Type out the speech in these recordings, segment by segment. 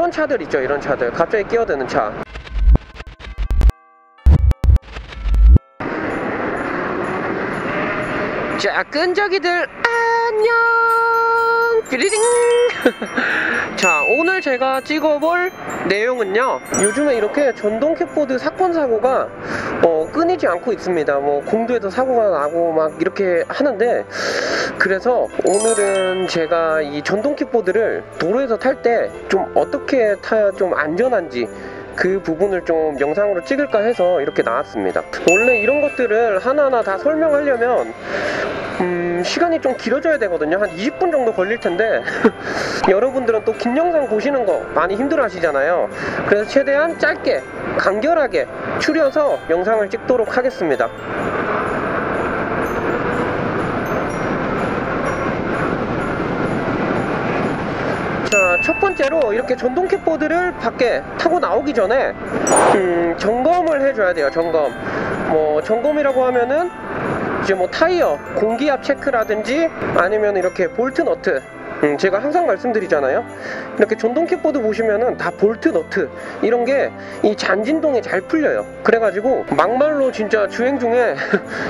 이런 차들 있죠. 이런 차들 갑자기 끼어드는 차. 자, 끈적이들 안녕. 삐리링. 자, 오늘 제가 찍어볼 내용은요, 요즘에 이렇게 전동 킥보드 사건 사고가 끊이지 않고 있습니다. 뭐 공도에서 사고가 나고 막 이렇게 하는데, 그래서 오늘은 제가 이 전동 킥보드를 도로에서 탈 때 좀 어떻게 타야 좀 안전한지 그 부분을 좀 영상으로 찍을까 해서 이렇게 나왔습니다. 원래 이런 것들을 하나하나 다 설명하려면 시간이 좀 길어져야 되거든요. 한 20분 정도 걸릴 텐데 여러분들은 또 긴 영상 보시는 거 많이 힘들어 하시잖아요. 그래서 최대한 짧게 간결하게 추려서 영상을 찍도록 하겠습니다. 자, 첫 번째로 이렇게 전동 킥보드를 밖에 타고 나오기 전에 점검을 해줘야 돼요. 점검이라고 하면은 이제 뭐 타이어 공기압 체크라든지 아니면 이렇게 볼트 너트, 제가 항상 말씀드리잖아요. 이렇게 전동 킥보드 보시면은 다 볼트 너트 이런 게 이 잔진동에 잘 풀려요. 그래가지고 막말로 진짜 주행 중에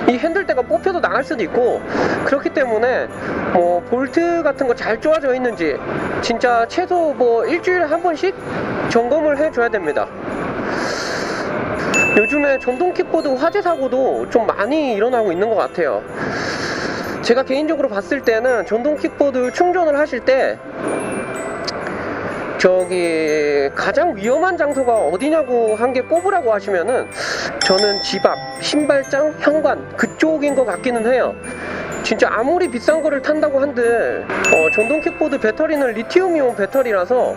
이 핸들대가 뽑혀도 나갈 수도 있고, 그렇기 때문에 뭐 볼트 같은 거 잘 조아져 있는지 진짜 최소 뭐 일주일에 한 번씩 점검을 해줘야 됩니다. 요즘에 전동 킥보드 화재 사고도 좀 많이 일어나고 있는 것 같아요. 제가 개인적으로 봤을 때는 전동 킥보드 충전을 하실 때 저기 가장 위험한 장소가 어디냐고 한 개 꼽으라고 하시면은 저는 집 앞, 신발장, 현관 그쪽인 것 같기는 해요. 진짜 아무리 비싼 거를 탄다고 한들 전동 킥보드 배터리는 리튬이온 배터리라서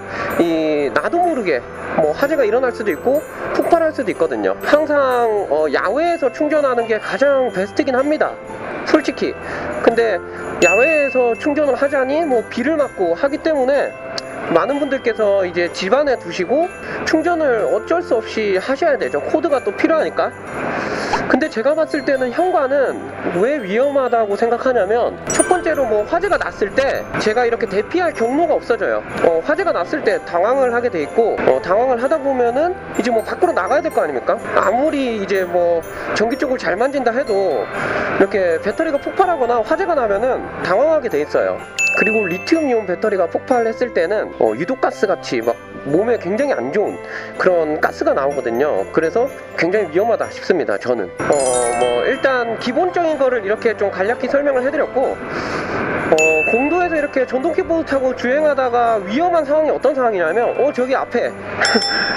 나도 모르게 뭐 화재가 일어날 수도 있고 폭발할 수도 있거든요. 항상 야외에서 충전하는 게 가장 베스트긴 합니다, 솔직히. 근데 야외에서 충전을 하자니 뭐 비를 맞고 하기 때문에 많은 분들께서 이제 집 안에 두시고 충전을 어쩔 수 없이 하셔야 되죠. 코드가 또 필요하니까. 근데 제가 봤을 때는 현관은 왜 위험하다고 생각하냐면, 첫 번째로 뭐 화재가 났을 때 제가 이렇게 대피할 경로가 없어져요. 화재가 났을 때 당황을 하게 돼 있고, 당황을 하다 보면은 이제 뭐 밖으로 나가야 될 거 아닙니까? 아무리 이제 뭐 전기 쪽을 잘 만진다 해도 이렇게 배터리가 폭발하거나 화재가 나면은 당황하게 돼 있어요. 그리고 리튬이온 배터리가 폭발했을 때는 유독가스 같이 막 몸에 굉장히 안 좋은 그런 가스가 나오거든요. 그래서 굉장히 위험하다 싶습니다, 저는. 뭐 일단 기본적인 거를 이렇게 좀 간략히 설명을 해드렸고, 공도에서 이렇게 전동 킥보드 타고 주행하다가 위험한 상황이 어떤 상황이냐면, 저기 앞에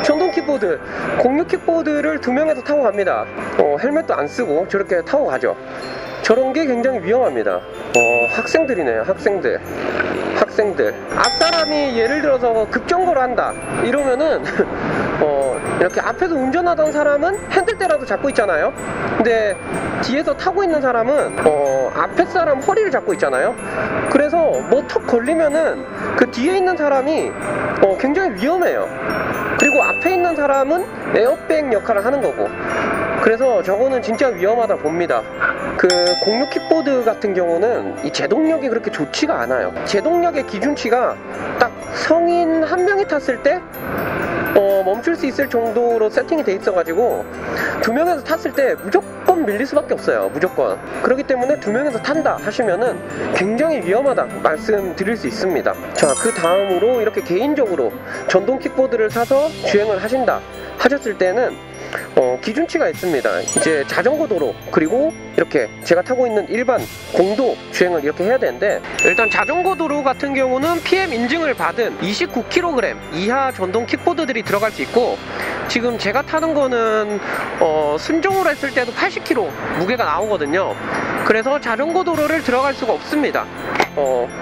전동 킥보드, 공유 킥보드를 2명에서 타고 갑니다. 헬멧도 안 쓰고 저렇게 타고 가죠. 저런 게 굉장히 위험합니다. 학생들이네요. 학생들. 앞사람이 예를 들어서 급정거를 한다 이러면은 이렇게 앞에서 운전하던 사람은 핸들대라도 잡고 있잖아요. 근데 뒤에서 타고 있는 사람은 앞에 사람 허리를 잡고 있잖아요. 그래서 뭐 턱 걸리면은 그 뒤에 있는 사람이 굉장히 위험해요. 그리고 앞에 있는 사람은 에어백 역할을 하는 거고, 그래서 저거는 진짜 위험하다 봅니다. 그 공유 킥보드 같은 경우는 이 제동력이 그렇게 좋지가 않아요. 제동력의 기준치가 딱 성인 한 명이 탔을 때 멈출 수 있을 정도로 세팅이 돼 있어가지고 2명에서 탔을 때 무조건 밀릴 수밖에 없어요. 무조건. 그렇기 때문에 2명에서 탄다 하시면은 굉장히 위험하다 말씀드릴 수 있습니다. 자, 그 다음으로 이렇게 개인적으로 전동 킥보드를 사서 주행을 하신다 하셨을 때는 기준치가 있습니다. 이제 자전거 도로, 그리고 이렇게 제가 타고 있는 일반 공도 주행을 이렇게 해야 되는데, 일단 자전거 도로 같은 경우는 PM 인증을 받은 29kg 이하 전동 킥보드들이 들어갈 수 있고, 지금 제가 타는 거는 순정으로 했을 때도 80kg 무게가 나오거든요. 그래서 자전거 도로를 들어갈 수가 없습니다.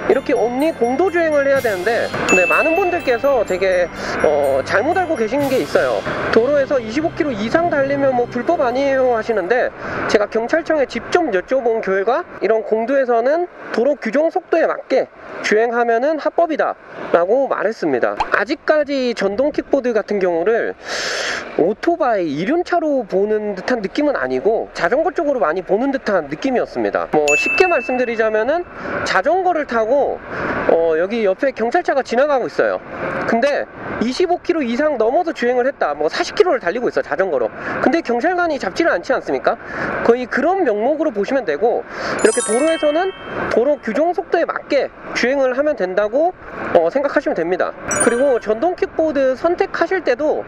이렇게 옴니 공도 주행을 해야 되는데, 많은 분들께서 되게 잘못 알고 계신 게 있어요. 도로에서 25km 이상 달리면 뭐 불법 아니에요 하시는데, 제가 경찰청에 직접 여쭤본 결과 이런 공도에서는 도로 규정 속도에 맞게 주행하면은 합법이다 라고 말했습니다. 아직까지 전동 킥보드 같은 경우를 오토바이, 이륜차로 보는 듯한 느낌은 아니고 자전거 쪽으로 많이 보는 듯한 느낌이었습니다. 뭐 쉽게 말씀드리자면은 자전거를 타고 여기 옆에 경찰차가 지나가고 있어요. 근데 25km 이상 넘어서 주행을 했다, 뭐 40km를 달리고 있어 자전거로. 근데 경찰관이 잡지를 않지 않습니까? 거의 그런 명목으로 보시면 되고, 이렇게 도로에서는 도로 규정 속도에 맞게 주행을 하면 된다고 생각하시면 됩니다. 그리고 전동 킥보드 선택하실 때도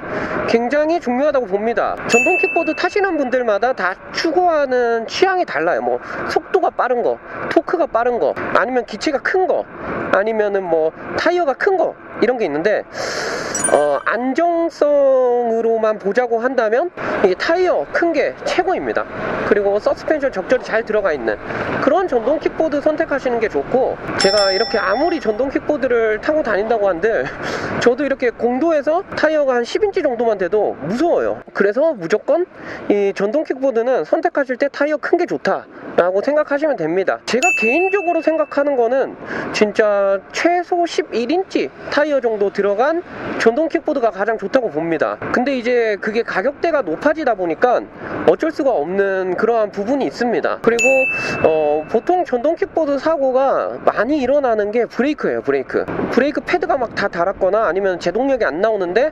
굉장히 중요하다고 봅니다. 전동 킥보드 타시는 분들마다 다 추구하는 취향이 달라요. 뭐 속도가 빠른 거, 토크가 빠른 거, 아니면 기체가 큰 거, 아니면은 뭐 타이어가 큰 거, 이런 게 있는데, 안정성으로만 보자고 한다면 이 타이어 큰 게 최고입니다. 그리고 서스펜션 적절히 잘 들어가 있는 그런 전동 킥보드 선택하시는 게 좋고, 제가 이렇게 아무리 전동 킥보드를 타고 다닌다고 한들 저도 이렇게 공도에서 타이어가 한 10인치 정도만 돼도 무서워요. 그래서 무조건 이 전동 킥보드는 선택하실 때 타이어 큰 게 좋다 라고 생각하시면 됩니다. 제가 개인적으로 생각하는 거는 진짜 최소 11인치 타이어 정도 들어간 전동 킥보드가 가장 좋다고 봅니다. 근데 이제 그게 가격대가 높아지다 보니까 어쩔 수가 없는 그러한 부분이 있습니다. 그리고 보통 전동 킥보드 사고가 많이 일어나는 게 브레이크예요. 브레이크 패드가 막 다 닳았거나 아니면 제동력이 안 나오는데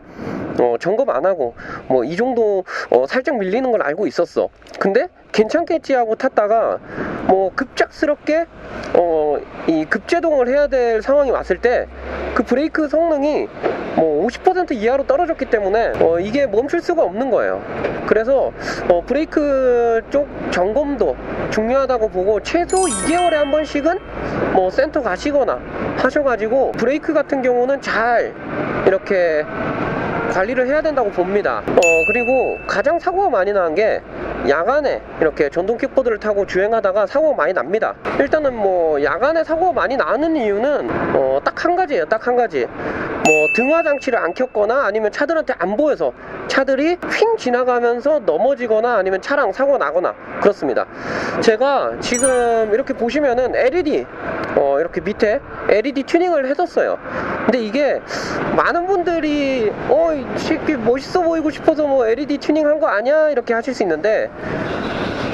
점검 안 하고 뭐 이 정도 살짝 밀리는 걸 알고 있었어. 근데 괜찮겠지 하고 탔다가 뭐 급작스럽게 이 급제동을 해야 될 상황이 왔을 때 그 브레이크 성능이 뭐 50% 이하로 떨어졌기 때문에 이게 멈출 수가 없는 거예요. 그래서 브레이크 쪽 점검도 중요하다고 보고, 최소 2개월에 한 번씩은 뭐 센터 가시거나 하셔가지고 브레이크 같은 경우는 잘 이렇게 관리를 해야 된다고 봅니다. 그리고 가장 사고가 많이 나는 게 야간에 이렇게 전동 킥보드를 타고 주행하다가 사고가 많이 납니다. 일단은 뭐 야간에 사고가 많이 나는 이유는 딱 한 가지예요. 딱 한 가지. 뭐 등화 장치를 안 켰거나 아니면 차들한테 안 보여서 차들이 휙 지나가면서 넘어지거나 아니면 차랑 사고가 나거나 그렇습니다. 제가 지금 이렇게 보시면은 LED 이렇게 밑에 LED 튜닝을 해뒀어요. 근데 이게 많은 분들이 이렇게 멋있어 보이고 싶어서 뭐 LED 튜닝 한 거 아니야? 이렇게 하실 수 있는데,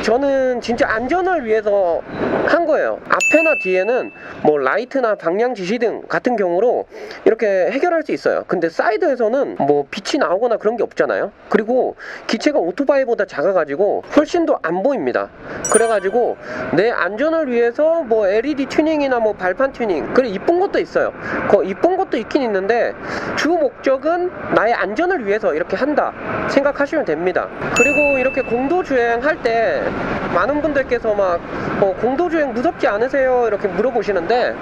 저는 진짜 안전을 위해서 한 거예요. 앞에나 뒤에는 뭐 라이트나 방향 지시등 같은 경우로 이렇게 해결할 수 있어요. 근데 사이드에서는 뭐 빛이 나오거나 그런 게 없잖아요. 그리고 기체가 오토바이보다 작아가지고 훨씬 더 안 보입니다. 그래가지고 내 안전을 위해서 뭐 LED 튜닝이나 뭐 발판 튜닝, 그리고 이쁜 것도 있어요. 이쁜 것도 있긴 있는데 주 목적은 나의 안전을 위해서 이렇게 한다 생각하시면 됩니다. 그리고 이렇게 공도 주행할 때 많은 분들께서 막 공도주행 무섭지 않으세요? 이렇게 물어보시는데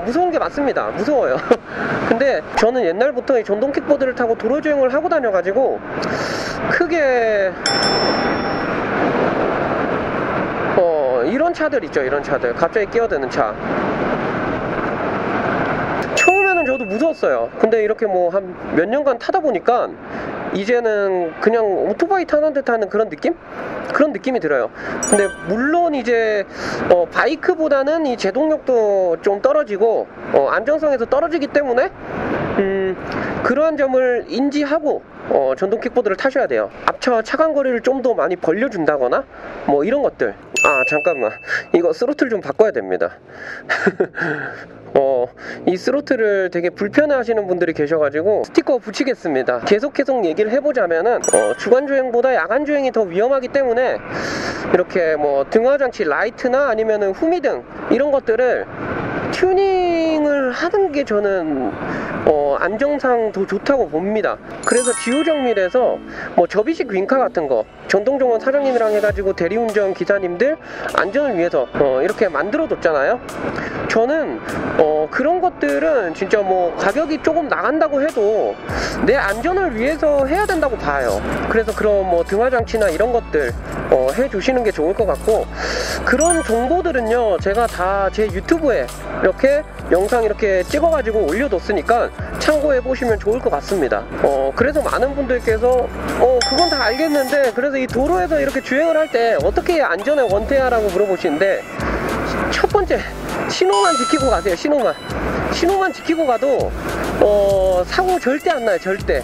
무서운 게 맞습니다. 무서워요. 근데 저는 옛날부터 이 전동 킥보드를 타고 도로주행을 하고 다녀가지고 크게 이런 차들 있죠. 이런 차들 갑자기 끼어드는 차, 처음에는 저도 무서웠어요. 근데 이렇게 뭐 한 몇 년간 타다 보니까 이제는 그냥 오토바이 타는 듯 하는 그런 느낌? 그런 느낌이 들어요. 근데 물론 이제 바이크보다는 이 제동력도 좀 떨어지고 안정성에서 떨어지기 때문에 그러한 점을 인지하고 전동 킥보드를 타셔야 돼요. 앞차 차간 거리를 좀 더 많이 벌려준다거나 뭐 이런 것들. 잠깐만, 이거 스로틀 좀 바꿔야 됩니다. 이 스로틀을 되게 불편해 하시는 분들이 계셔가지고 스티커 붙이겠습니다. 계속 얘기를 해보자면은 주간주행보다 야간주행이 더 위험하기 때문에 이렇게 뭐 등화장치 라이트나 아니면은 후미등 이런 것들을 튜닝을 하는 게 저는 안정상 더 좋다고 봅니다. 그래서 지우정밀에서 뭐 접이식 윙카 같은 거 전동정원 사장님이랑 해가지고 대리운전 기사님들 안전을 위해서 이렇게 만들어 뒀잖아요. 저는 그런 것들은 진짜 뭐 가격이 조금 나간다고 해도 내 안전을 위해서 해야 된다고 봐요. 그래서 그런 뭐 등화장치나 이런 것들 해주시는 게 좋을 것 같고, 그런 정보들은요 제가 다 제 유튜브에 이렇게 영상 이렇게 찍어가지고 올려뒀으니까 참고해 보시면 좋을 것 같습니다. 그래서 많은 분들께서 그건 다 알겠는데 그래서 이 도로에서 이렇게 주행을 할 때 어떻게 해야 안전에 원태하라고 물어보시는데, 첫 번째 신호만 지키고 가세요. 신호만 지키고 가도 사고 절대 안 나요. 절대.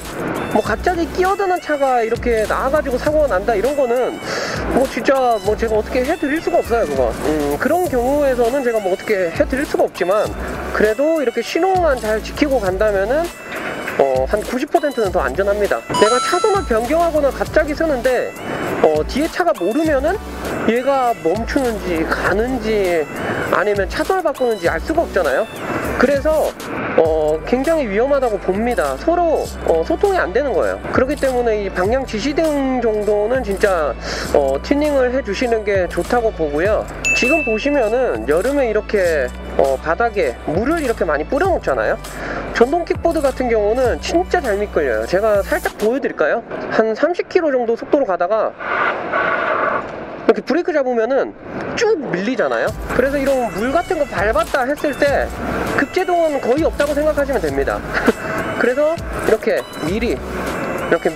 뭐 갑자기 끼어드는 차가 이렇게 나와가지고 사고가 난다 이런 거는 뭐 진짜 뭐 제가 어떻게 해드릴 수가 없어요. 그거 그런 경우에서는 제가 뭐 어떻게 해드릴 수가 없지만, 그래도 이렇게 신호만 잘 지키고 간다면은 한 90%는 더 안전합니다. 내가 차선을 변경하거나 갑자기 서는데 뒤에 차가 모르면은 얘가 멈추는지 가는지 아니면 차선을 바꾸는지 알 수가 없잖아요. 그래서 굉장히 위험하다고 봅니다. 서로 소통이 안 되는 거예요. 그렇기 때문에 이 방향 지시등 정도는 진짜 튜닝을 해주시는 게 좋다고 보고요. 지금 보시면은 여름에 이렇게 바닥에 물을 이렇게 많이 뿌려 놓잖아요. 전동 킥보드 같은 경우는 진짜 잘 미끌려요. 제가 살짝 보여드릴까요? 한 30km 정도 속도로 가다가 이렇게 브레이크 잡으면은 쭉 밀리잖아요. 그래서 이런 물 같은 거 밟았다 했을 때 급제동은 거의 없다고 생각하시면 됩니다. 그래서 이렇게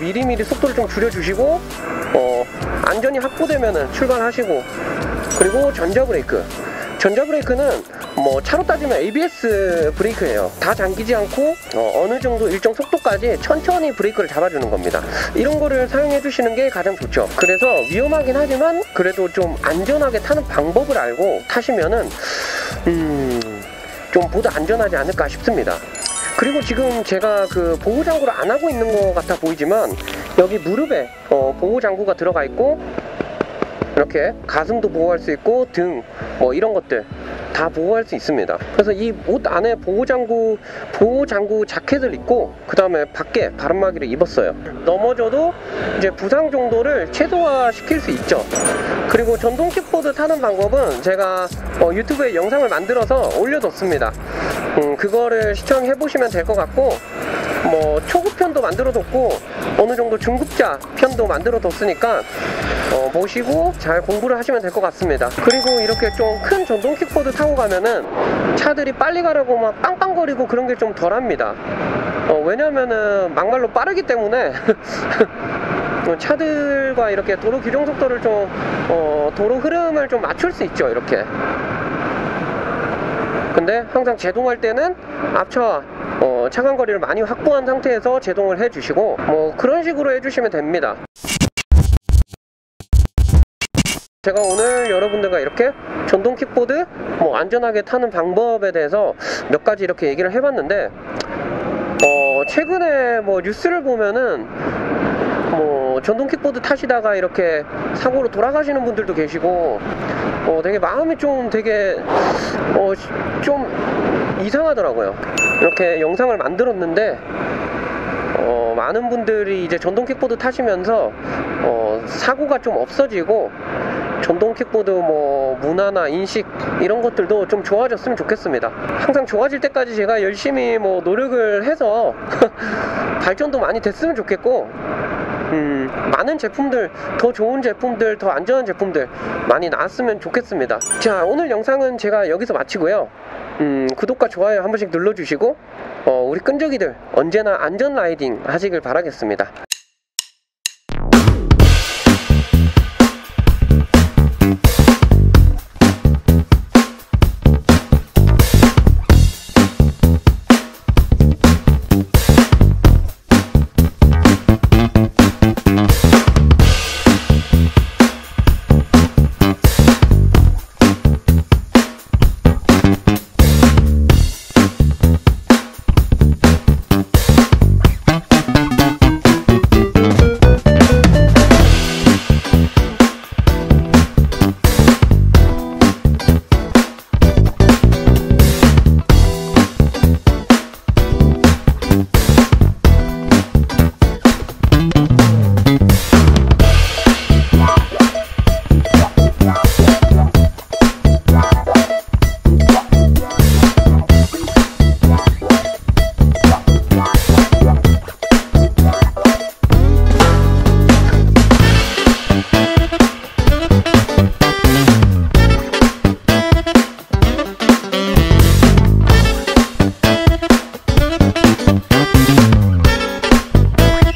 미리미리 속도를 좀 줄여주시고 안전이 확보되면은 출발하시고, 그리고 전자브레이크는 뭐 차로 따지면 ABS 브레이크예요. 다 잠기지 않고 어느 정도 일정 속도까지 천천히 브레이크를 잡아주는 겁니다. 이런 거를 사용해 주시는 게 가장 좋죠. 그래서 위험하긴 하지만 그래도 좀 안전하게 타는 방법을 알고 타시면은 좀 보다 안전하지 않을까 싶습니다. 그리고 지금 제가 그 보호장구를 안 하고 있는 것 같아 보이지만 여기 무릎에 보호장구가 들어가 있고, 이렇게 가슴도 보호할 수 있고 등 뭐 이런 것들 다 보호할 수 있습니다. 그래서 이 옷 안에 보호장구 자켓을 입고 그 다음에 밖에 바람막이를 입었어요. 넘어져도 이제 부상 정도를 최소화 시킬 수 있죠. 그리고 전동 킥보드 타는 방법은 제가 유튜브에 영상을 만들어서 올려뒀습니다. 그거를 시청해 보시면 될 것 같고, 뭐 초급 편도 만들어뒀고 어느 정도 중급자 편도 만들어뒀으니까 보시고 잘 공부를 하시면 될 것 같습니다. 그리고 이렇게 좀 큰 전동 킥보드 타고 가면은 차들이 빨리 가라고 막 빵빵거리고 그런 게 좀 덜합니다. 왜냐면은 막말로 빠르기 때문에 차들과 이렇게 도로 규정 속도를 좀 도로 흐름을 좀 맞출 수 있죠, 이렇게. 근데 항상 제동할 때는 앞차와 차간 거리를 많이 확보한 상태에서 제동을 해주시고 뭐 그런 식으로 해주시면 됩니다. 제가 오늘 여러분들과 이렇게 전동 킥보드 뭐 안전하게 타는 방법에 대해서 몇 가지 이렇게 얘기를 해봤는데, 최근에 뭐 뉴스를 보면은 뭐 전동 킥보드 타시다가 이렇게 사고로 돌아가시는 분들도 계시고 되게 마음이 좀 되게 좀 이상하더라고요. 이렇게 영상을 만들었는데 많은 분들이 이제 전동 킥보드 타시면서 사고가 좀 없어지고 전동 킥보드 뭐 문화나 인식 이런 것들도 좀 좋아졌으면 좋겠습니다. 항상 좋아질 때까지 제가 열심히 뭐 노력을 해서 발전도 많이 됐으면 좋겠고, 많은 제품들, 더 좋은 제품들, 더 안전한 제품들 많이 나왔으면 좋겠습니다. 자, 오늘 영상은 제가 여기서 마치고요. 구독과 좋아요 한 번씩 눌러주시고 우리 끈적이들 언제나 안전 라이딩 하시길 바라겠습니다.